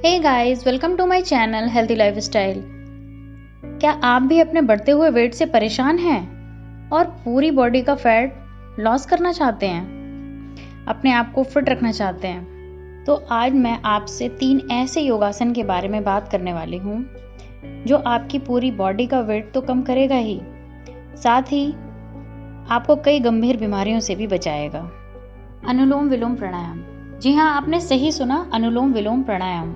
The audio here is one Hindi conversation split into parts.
Hey guys, welcome to my channel healthy lifestyle. क्या आप भी अपने बढ़ते हुए वेट से परेशान हैं और पूरी बॉडी का फैट लॉस करना चाहते हैं, अपने आप को फिट रखना चाहते हैं? तो आज मैं आपसे 3 ऐसे योगासन के बारे में बात करने वाली हूँ जो आपकी पूरी बॉडी का वेट तो कम करेगा ही, साथ ही आपको कई गंभीर बीमारियों से भी बचाएगा। अनुलोम विलोम प्राणायाम। जी हाँ, आपने सही सुना, अनुलोम विलोम प्राणायाम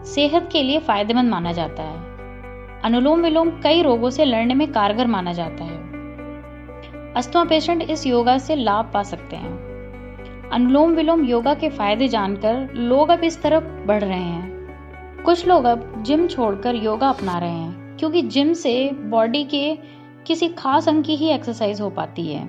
सेहत के लिए फायदेमंद माना जाता है। अनुलोम विलोम कई रोगों से लड़ने में कारगर माना जाता है। अस्थमा पेशेंट इस योगा से लाभ पा सकते हैं। अनुलोम विलोम योगा के फायदे जानकर लोग अब इस तरफ बढ़ रहे हैं। कुछ लोग अब जिम छोड़कर योगा अपना रहे हैं क्योंकि जिम से बॉडी के किसी खास अंग की ही एक्सरसाइज हो पाती है,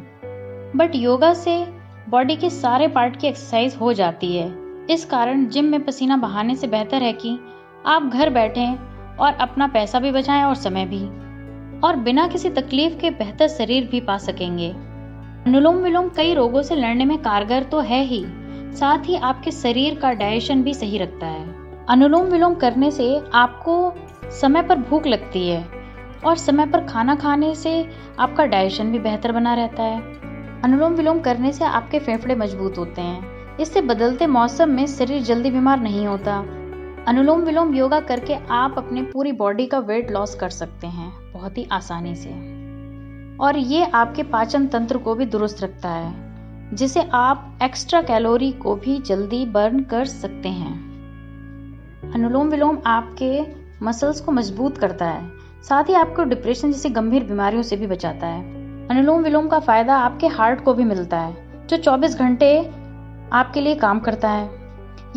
बट योगा से बॉडी के सारे पार्ट की एक्सरसाइज हो जाती है। इस कारण जिम में पसीना बहाने से बेहतर है कि आप घर बैठें और अपना पैसा भी बचाएं और समय भी, और बिना किसी तकलीफ के बेहतर शरीर भी पा सकेंगे। अनुलोम विलोम कई रोगों से लड़ने में कारगर तो है ही, साथ ही आपके शरीर का डाइजेशन भी सही रखता है। अनुलोम विलोम करने से आपको समय पर भूख लगती है और समय पर खाना खाने से आपका डाइजेशन भी बेहतर बना रहता है। अनुलोम विलोम करने से आपके फेफड़े मजबूत होते हैं। इससे बदलते मौसम में शरीर जल्दी बीमार नहीं होता। अनुलोम विलोम योगा करके आप अपनी पूरी बॉडी का वेट लॉस कर सकते हैं बहुत ही आसानी से, और ये आपके पाचन तंत्र को भी दुरुस्त रखता है, जिसे आप एक्स्ट्रा कैलोरी को भी जल्दी बर्न कर सकते हैं। अनुलोम विलोम आपके मसल्स को मजबूत करता है, साथ ही आपको डिप्रेशन जैसी गंभीर बीमारियों से भी बचाता है। अनुलोम विलोम का फायदा आपके हार्ट को भी मिलता है, जो 24 घंटे आपके लिए काम करता है।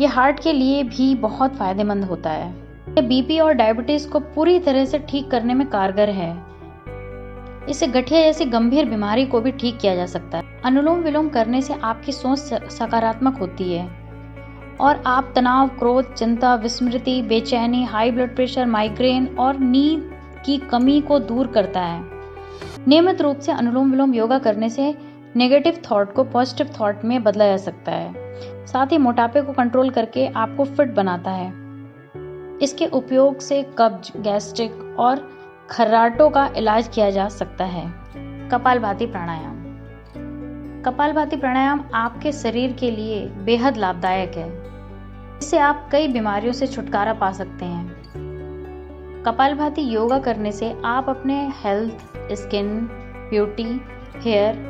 ये हार्ट के लिए भी बहुत फायदेमंद होता है। ये बीपी और डायबिटीज को पूरी तरह से ठीक करने में कारगर है। इससे गठिया जैसी गंभीर बीमारी को भी ठीक किया जा सकता है। अनुलोम विलोम करने से आपकी सोच सकारात्मक होती है और आप तनाव, क्रोध, चिंता, विस्मृति, बेचैनी, हाई ब्लड प्रेशर, माइग्रेन और नींद की कमी को दूर करता है। नियमित रूप से अनुलोम विलोम योगा करने से नेगेटिव थॉट को पॉजिटिव थॉट में बदला जा सकता है। साथ ही मोटापे को कंट्रोल करके आपको फिट बनाता है। इसके उपयोग से कब्ज, गैस्ट्रिक और खर्राटों का इलाज किया जा सकता है। कपालभाति प्राणायाम। कपालभाति प्राणायाम आपके शरीर के लिए बेहद लाभदायक है। इससे आप कई बीमारियों से छुटकारा पा सकते हैं। कपालभाति योगा करने से आप अपने हेल्थ, स्किन, ब्यूटी, हेयर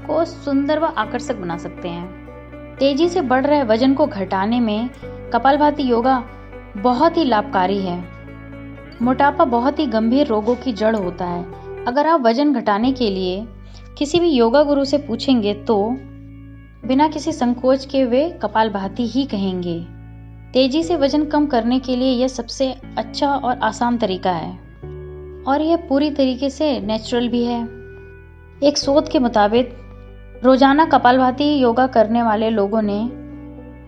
को सुंदर व आकर्षक बना सकते हैं। तेजी से बढ़ रहे वजन को घटाने में कपालभाति योगा बहुत ही लाभकारी है। मोटापा बहुत ही गंभीर रोगों की जड़ होता है। अगर आप वजन घटाने के लिए किसी भी योगा गुरु से पूछेंगे तो बिना किसी संकोच के वे कपालभाति ही कहेंगे। तेजी से वजन कम करने के लिए यह सबसे अच्छा और आसान तरीका है, और यह पूरी तरीके से नेचुरल भी है। एक शोध के मुताबिक रोजाना कपालभाति योगा करने वाले लोगों ने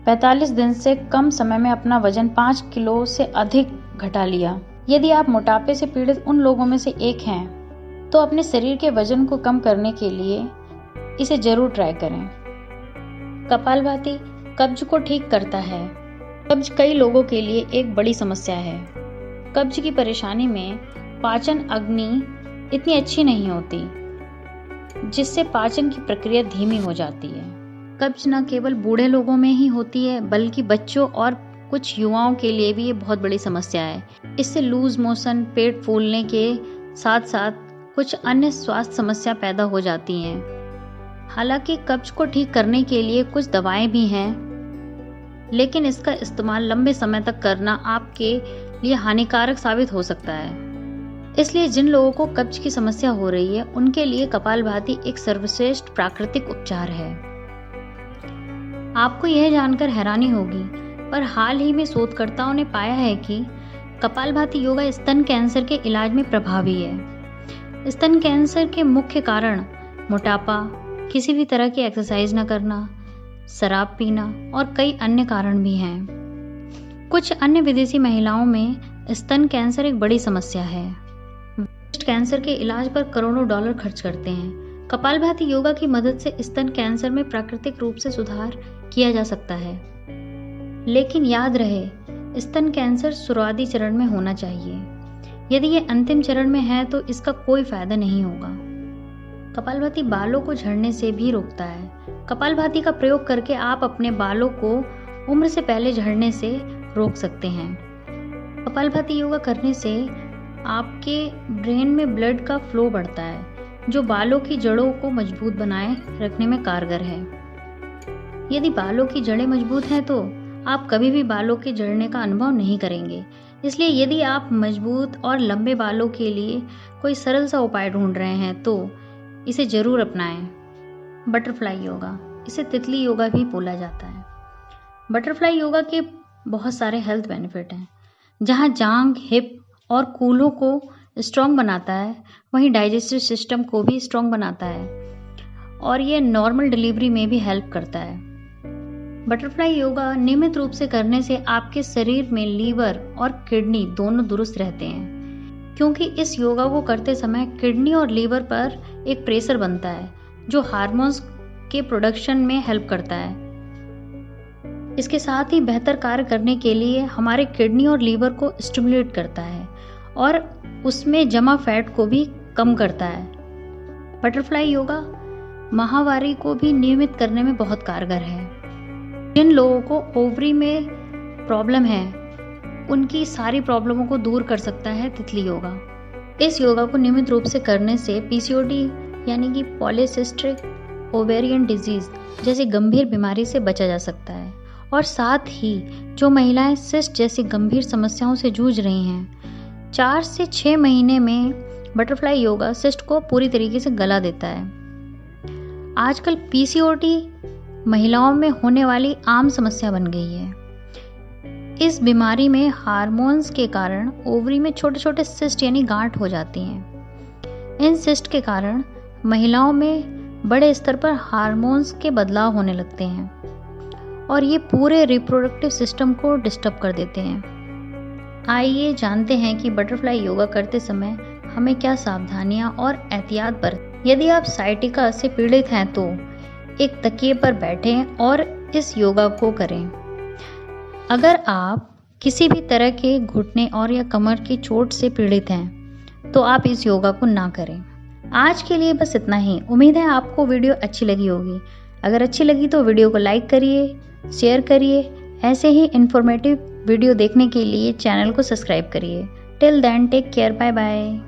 45 दिन से कम समय में अपना वजन 5 किलो से अधिक घटा लिया। यदि आप मोटापे से पीड़ित उन लोगों में से एक हैं, तो अपने शरीर के वजन को कम करने के लिए इसे जरूर ट्राई करें। कपालभाति कब्ज को ठीक करता है। कब्ज कई लोगों के लिए एक बड़ी समस्या है। कब्ज की परेशानी में पाचन अग्नि इतनी अच्छी नहीं होती, जिससे पाचन की प्रक्रिया धीमी हो जाती है। कब्ज न केवल बूढ़े लोगों में ही होती है, बल्कि बच्चों और कुछ युवाओं के लिए भी ये बहुत बड़ी समस्या है। इससे लूज मोशन, पेट फूलने के साथ साथ कुछ अन्य स्वास्थ्य समस्या पैदा हो जाती हैं। हालांकि कब्ज को ठीक करने के लिए कुछ दवाएं भी हैं, लेकिन इसका इस्तेमाल लंबे समय तक करना आपके लिए हानिकारक साबित हो सकता है। इसलिए जिन लोगों को कब्ज की समस्या हो रही है, उनके लिए कपालभाति एक सर्वश्रेष्ठ प्राकृतिक उपचार है। आपको यह जानकर हैरानी होगी, पर हाल ही में शोधकर्ताओं ने पाया है कि कपालभाति योगा स्तन कैंसर के इलाज में प्रभावी है। स्तन कैंसर के मुख्य कारण मोटापा, किसी भी तरह की एक्सरसाइज न करना, शराब पीना और कई अन्य कारण भी हैं। कुछ अन्य विदेशी महिलाओं में स्तन कैंसर एक बड़ी समस्या है। ब्रेस्ट कैंसर के इलाज पर करोड़ों डॉलर खर्च करते हैं। कपालभाति योगा की मदद से स्तन कैंसर में प्राकृतिक रूप से सुधार किया जा सकता है। लेकिन याद रहे, स्तन कैंसर शुरुआती चरण में होना चाहिए। यदि ये अंतिम चरण में है तो इसका कोई फायदा नहीं होगा। कपालभाति बालों को झड़ने से भी रोकता है। कपालभाति का प्रयोग करके आप अपने बालों को उम्र से पहले झड़ने से रोक सकते हैं। कपालभाति योगा करने से आपके ब्रेन में ब्लड का फ्लो बढ़ता है, जो बालों की जड़ों को मजबूत बनाए रखने में कारगर है। यदि बालों की जड़ें मजबूत हैं तो आप कभी भी बालों के झड़ने का अनुभव नहीं करेंगे। इसलिए यदि आप मजबूत और लंबे बालों के लिए कोई सरल सा उपाय ढूंढ रहे हैं तो इसे जरूर अपनाएं। बटरफ्लाई योगा, इसे तितली योगा भी बोला जाता है। बटरफ्लाई योगा के बहुत सारे हेल्थ बेनिफिट हैं। जहां जांघ, हिप और कूल्हों को स्ट्रॉन्ग बनाता है, वहीं डाइजेस्टिव सिस्टम को भी स्ट्रॉन्ग बनाता है और ये नॉर्मल डिलीवरी में भी हेल्प करता है। बटरफ्लाई योगा नियमित रूप से करने से आपके शरीर में लीवर और किडनी दोनों दुरुस्त रहते हैं, क्योंकि इस योगा को करते समय किडनी और लीवर पर एक प्रेशर बनता है जो हार्मोन्स के प्रोडक्शन में हेल्प करता है। इसके साथ ही बेहतर कार्य करने के लिए हमारे किडनी और लीवर को स्टिमुलेट करता है और उसमें जमा फैट को भी कम करता है। बटरफ्लाई योगा माहवारी को भी नियमित करने में बहुत कारगर है। जिन लोगों को ओवरी में प्रॉब्लम है, उनकी सारी प्रॉब्लमों को दूर कर सकता है तितली योगा। इस योगा को नियमित रूप से करने से पीसीओडी यानी कि पॉलीसिस्टिक ओवेरियन डिजीज जैसी गंभीर बीमारी से बचा जा सकता है और साथ ही जो महिलाएं सिस्ट जैसी गंभीर समस्याओं से जूझ रही हैं, 4 से 6 महीने में बटरफ्लाई योगा सिस्ट को पूरी तरीके से गला देता है। आजकल पीसीओडी महिलाओं में होने वाली आम समस्या बन गई है। इस बीमारी में हार्मोन्स के कारण ओवरी में छोटे छोटे सिस्ट यानी गांठ हो जाती हैं। इन सिस्ट के कारण महिलाओं में बड़े स्तर पर हार्मोन्स के बदलाव होने लगते हैं और ये पूरे रिप्रोडक्टिव सिस्टम को डिस्टर्ब कर देते हैं। आइए जानते हैं कि बटरफ्लाई योगा करते समय हमें क्या सावधानियां और एहतियात बरतें। यदि आप साइटिका से पीड़ित हैं तो एक तकिए पर बैठें और इस योगा को करें। अगर आप किसी भी तरह के घुटने और या कमर की चोट से पीड़ित हैं तो आप इस योगा को ना करें। आज के लिए बस इतना ही। उम्मीद है आपको वीडियो अच्छी लगी होगी। अगर अच्छी लगी तो वीडियो को लाइक करिए, शेयर करिए। ऐसे ही इन्फॉर्मेटिव वीडियो देखने के लिए चैनल को सब्सक्राइब करिए। Till then take care, bye bye.